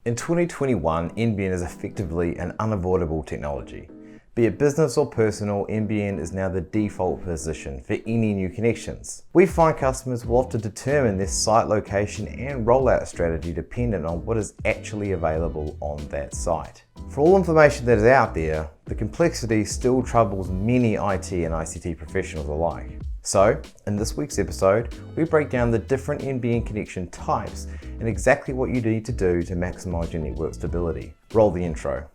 In 2021, NBN is effectively an unavoidable technology. Be it business or personal, NBN is now the default position for any new connections. We find customers will often determine their site location and rollout strategy dependent on what is actually available on that site. For all information that is out there, the complexity still troubles many IT and ICT professionals alike. So, in this week's episode, we break down the different NBN connection types and exactly what you need to do to maximise your network stability. Roll the intro.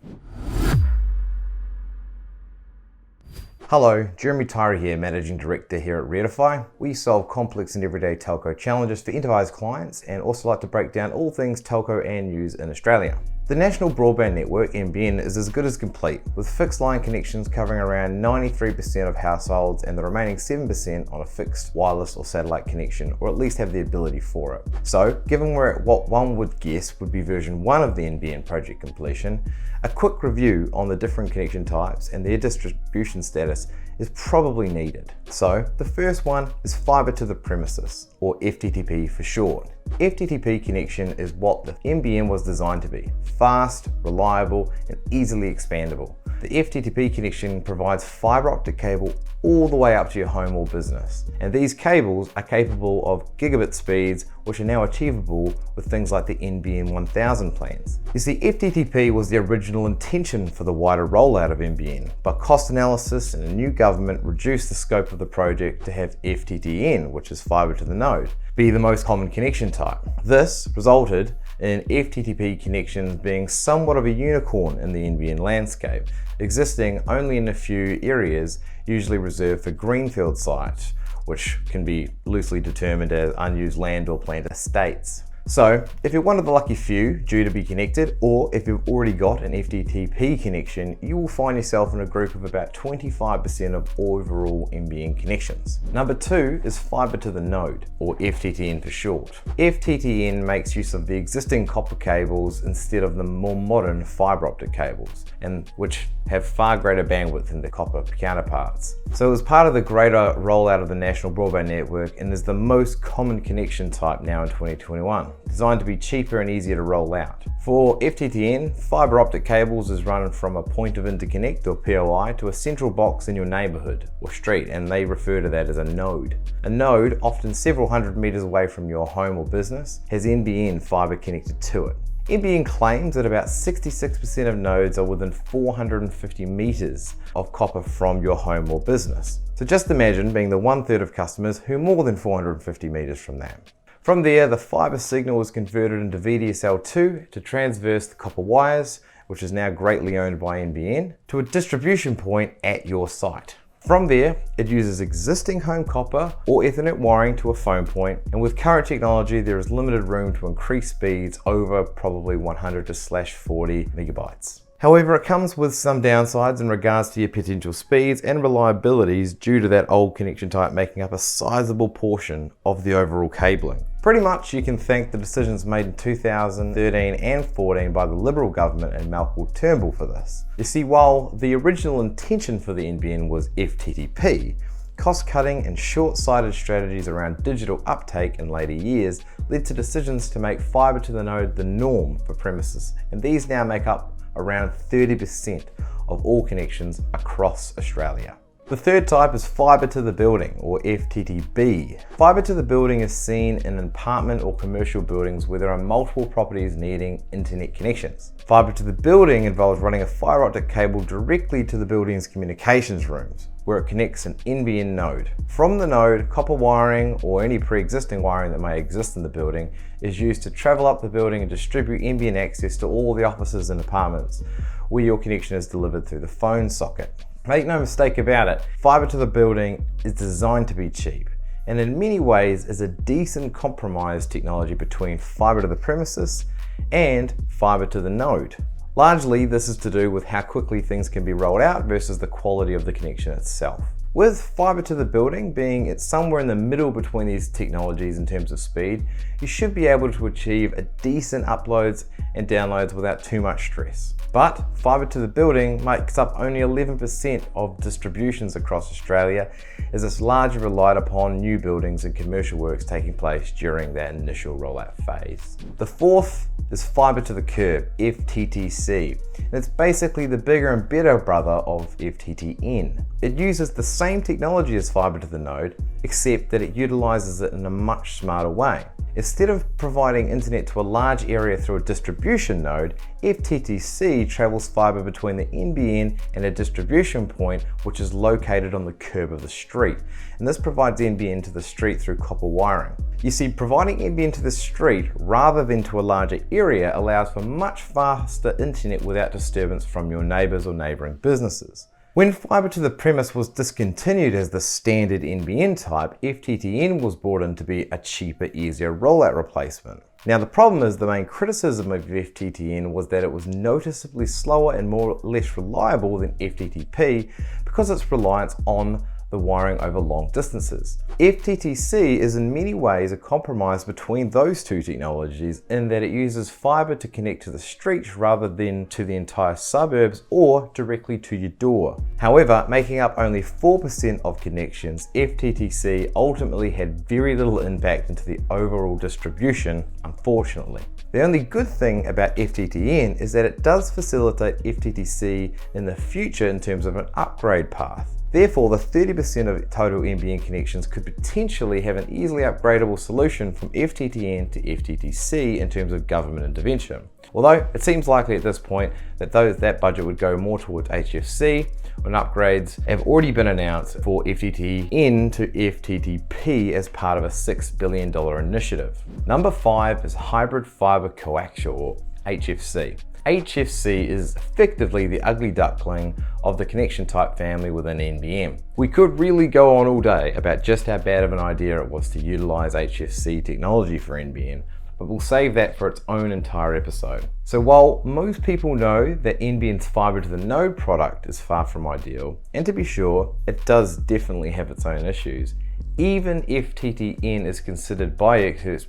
Hello, Jeremy Tyree here, Managing Director here at Redify. We solve complex and everyday telco challenges for enterprise clients and also like to break down all things telco and news in Australia. The National Broadband Network, NBN, is as good as complete, with fixed line connections covering around 93% of households and the remaining 7% on a fixed wireless or satellite connection, or at least have the ability for it. So, given we're at what one would guess would be version 1 of the NBN project completion, a quick review on the different connection types and their distribution status is probably needed. So, the first one is Fibre to the Premises, or FTTP for short. FTTP connection is what the NBN was designed to be: fast, reliable, and easily expandable. The FTTP connection provides fibre optic cable all the way up to your home or business. And these cables are capable of gigabit speeds, which are now achievable with things like the NBN 1000 plans. You see, FTTP was the original intention for the wider rollout of NBN, but cost analysis and a new government reduced the scope of the project to have FTTN, which is fibre to the node, be the most common connection type. This resulted in FTTP connections being somewhat of a unicorn in the NBN landscape, existing only in a few areas, usually reserved for greenfield sites, which can be loosely determined as unused land or planned estates. So, if you're one of the lucky few due to be connected, or if you've already got an FTTP connection, you will find yourself in a group of about 25% of overall NBN connections. Number 2 is Fibre to the Node, or FTTN for short. FTTN makes use of the existing copper cables instead of the more modern fibre optic cables, and which have far greater bandwidth than their copper counterparts. So it was part of the greater rollout of the National Broadband Network and is the most common connection type now in 2021, designed to be cheaper and easier to roll out. For FTTN, fibre optic cables is run from a point of interconnect or POI to a central box in your neighbourhood or street, and they refer to that as a node. A node, often several hundred metres away from your home or business, has NBN fibre connected to it. NBN claims that about 66% of nodes are within 450 metres of copper from your home or business. So just imagine being the 1/3 of customers who are more than 450 metres from that. From there, the fibre signal is converted into VDSL2 to transverse the copper wires, which is now greatly owned by NBN, to a distribution point at your site. From there, it uses existing home copper or Ethernet wiring to a phone point, and with current technology, there is limited room to increase speeds over probably 100 to 40 megabytes. However, it comes with some downsides in regards to your potential speeds and reliabilities due to that old connection type making up a sizable portion of the overall cabling. Pretty much you can thank the decisions made in 2013 and 14 by the Liberal government and Malcolm Turnbull for this. You see, while the original intention for the NBN was FTTP, cost-cutting and short-sighted strategies around digital uptake in later years led to decisions to make fibre to the node the norm for premises, and these now make up around 30% of all connections across Australia. The third type is Fibre to the Building, or FTTB. Fibre to the Building is seen in apartment or commercial buildings where there are multiple properties needing internet connections. Fibre to the Building involves running a fibre optic cable directly to the building's communications rooms, where it connects an NBN node. From the node, copper wiring or any pre-existing wiring that may exist in the building is used to travel up the building and distribute NBN access to all the offices and apartments, where your connection is delivered through the phone socket. Make no mistake about it, Fibre to the Building is designed to be cheap, and in many ways is a decent compromise technology between Fibre to the Premises and Fibre to the Node. Largely, this is to do with how quickly things can be rolled out versus the quality of the connection itself. With fibre to the building being it's somewhere in the middle between these technologies in terms of speed, you should be able to achieve a decent uploads and downloads without too much stress. But fibre to the building makes up only 11% of distributions across Australia, as it's largely relied upon new buildings and commercial works taking place during that initial rollout phase. The fourth is fibre to the curb, FTTC. And it's basically the bigger and better brother of FTTN. It uses the same technology as fibre to the node, except that it utilises it in a much smarter way. Instead of providing internet to a large area through a distribution node, FTTC travels fibre between the NBN and a distribution point which is located on the curb of the street. And this provides NBN to the street through copper wiring. You see, providing NBN to the street rather than to a larger area allows for much faster internet without disturbance from your neighbours or neighbouring businesses. When fibre to the premise was discontinued as the standard NBN type, FTTN was brought in to be a cheaper, easier rollout replacement. Now the problem is the main criticism of FTTN was that it was noticeably slower and less reliable than FTTP because its reliance on the wiring over long distances. FTTC is in many ways a compromise between those two technologies in that it uses fibre to connect to the street rather than to the entire suburbs or directly to your door. However, making up only 4% of connections, FTTC ultimately had very little impact into the overall distribution, unfortunately. The only good thing about FTTN is that it does facilitate FTTC in the future in terms of an upgrade path. Therefore, the 30% of total NBN connections could potentially have an easily upgradable solution from FTTN to FTTC in terms of government intervention. Although it seems likely at this point that that budget would go more towards HFC, when upgrades have already been announced for FTTN to FTTP as part of a $6 billion initiative. Number 5 is hybrid fibre coaxial, or HFC. HFC is effectively the ugly duckling of the connection type family within NBN. We could really go on all day about just how bad of an idea it was to utilize HFC technology for NBN, but we'll save that for its own entire episode. So while most people know that NBN's fibre to the node product is far from ideal, and to be sure, it does definitely have its own issues, even if FTTN is considered by experts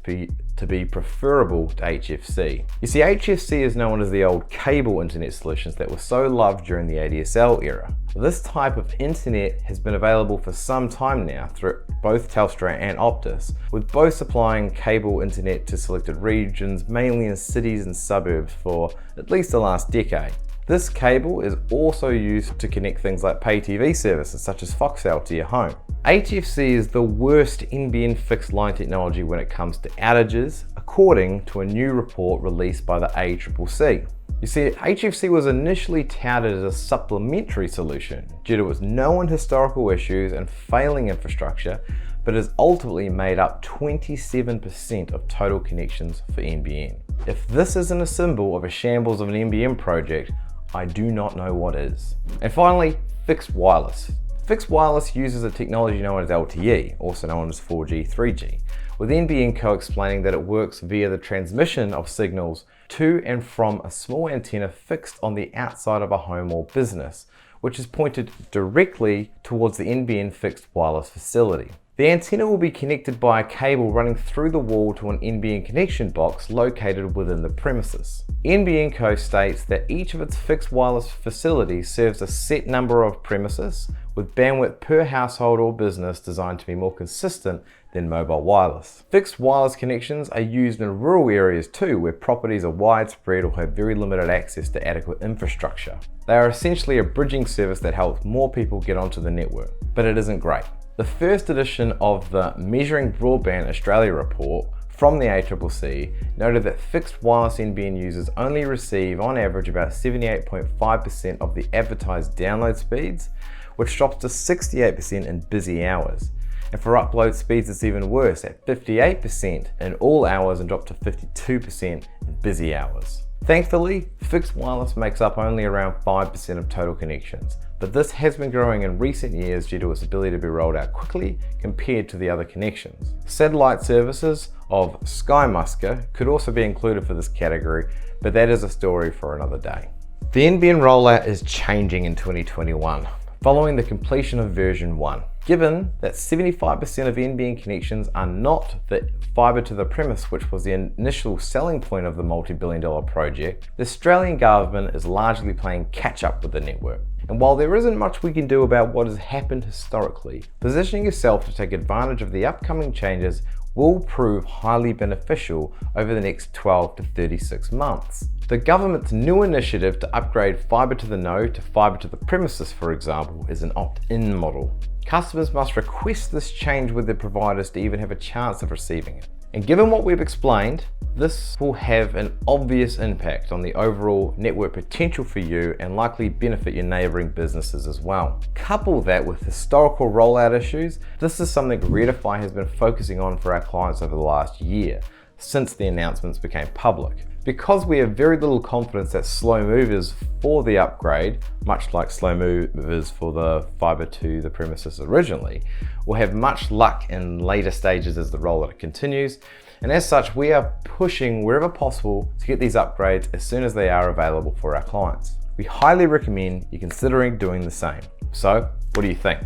to be preferable to HFC. You see, HFC is known as the old cable internet solutions that were so loved during the ADSL era. This type of internet has been available for some time now through both Telstra and Optus, with both supplying cable internet to selected regions, mainly in cities and suburbs, for at least the last decade. This cable is also used to connect things like pay TV services such as Coaxial to your home. HFC is the worst NBN fixed line technology when it comes to outages, according to a new report released by the ACCC. You see, HFC was initially touted as a supplementary solution due to its known historical issues and failing infrastructure, but has ultimately made up 27% of total connections for NBN. If this isn't a symbol of a shambles of an NBN project, I do not know what is. And finally, fixed wireless. Fixed wireless uses a technology known as LTE, also known as 4G, 3G, with NBN Co explaining that it works via the transmission of signals to and from a small antenna fixed on the outside of a home or business, which is pointed directly towards the NBN fixed wireless facility. The antenna will be connected by a cable running through the wall to an NBN connection box located within the premises. NBN Co states that each of its fixed wireless facilities serves a set number of premises, with bandwidth per household or business designed to be more consistent than mobile wireless. Fixed wireless connections are used in rural areas too, where properties are widespread or have very limited access to adequate infrastructure. They are essentially a bridging service that helps more people get onto the network, but it isn't great. The first edition of the Measuring Broadband Australia report from the ACCC noted that fixed wireless NBN users only receive on average about 78.5% of the advertised download speeds, which drops to 68% in busy hours. And for upload speeds it's even worse, at 58% in all hours and dropped to 52% in busy hours. Thankfully, fixed wireless makes up only around 5% of total connections, but this has been growing in recent years due to its ability to be rolled out quickly compared to the other connections. Satellite services of Sky Musker could also be included for this category, but that is a story for another day. The NBN rollout is changing in 2021. following the completion of version 1. Given that 75% of NBN connections are not the fibre to the premise, which was the initial selling point of the multi-billion-dollar project, the Australian government is largely playing catch-up with the network. And while there isn't much we can do about what has happened historically, positioning yourself to take advantage of the upcoming changes will prove highly beneficial over the next 12 to 36 months. The government's new initiative to upgrade fibre to the node to fibre to the premises, for example, is an opt-in model. Customers must request this change with their providers to even have a chance of receiving it. And given what we've explained, this will have an obvious impact on the overall network potential for you and likely benefit your neighbouring businesses as well. Couple that with historical rollout issues, this is something Redify has been focusing on for our clients over the last year, since the announcements became public. Because we have very little confidence that slow movers for the upgrade, much like slow movers for the fibre to the premises originally, will have much luck in later stages as the rollout continues. And as such, we are pushing wherever possible to get these upgrades as soon as they are available for our clients. We highly recommend you considering doing the same. So, what do you think?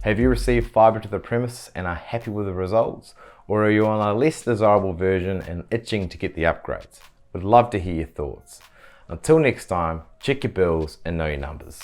Have you received fibre to the premise and are happy with the results? Or are you on a less desirable version and itching to get the upgrades? Would love to hear your thoughts. Until next time, check your bills and know your numbers.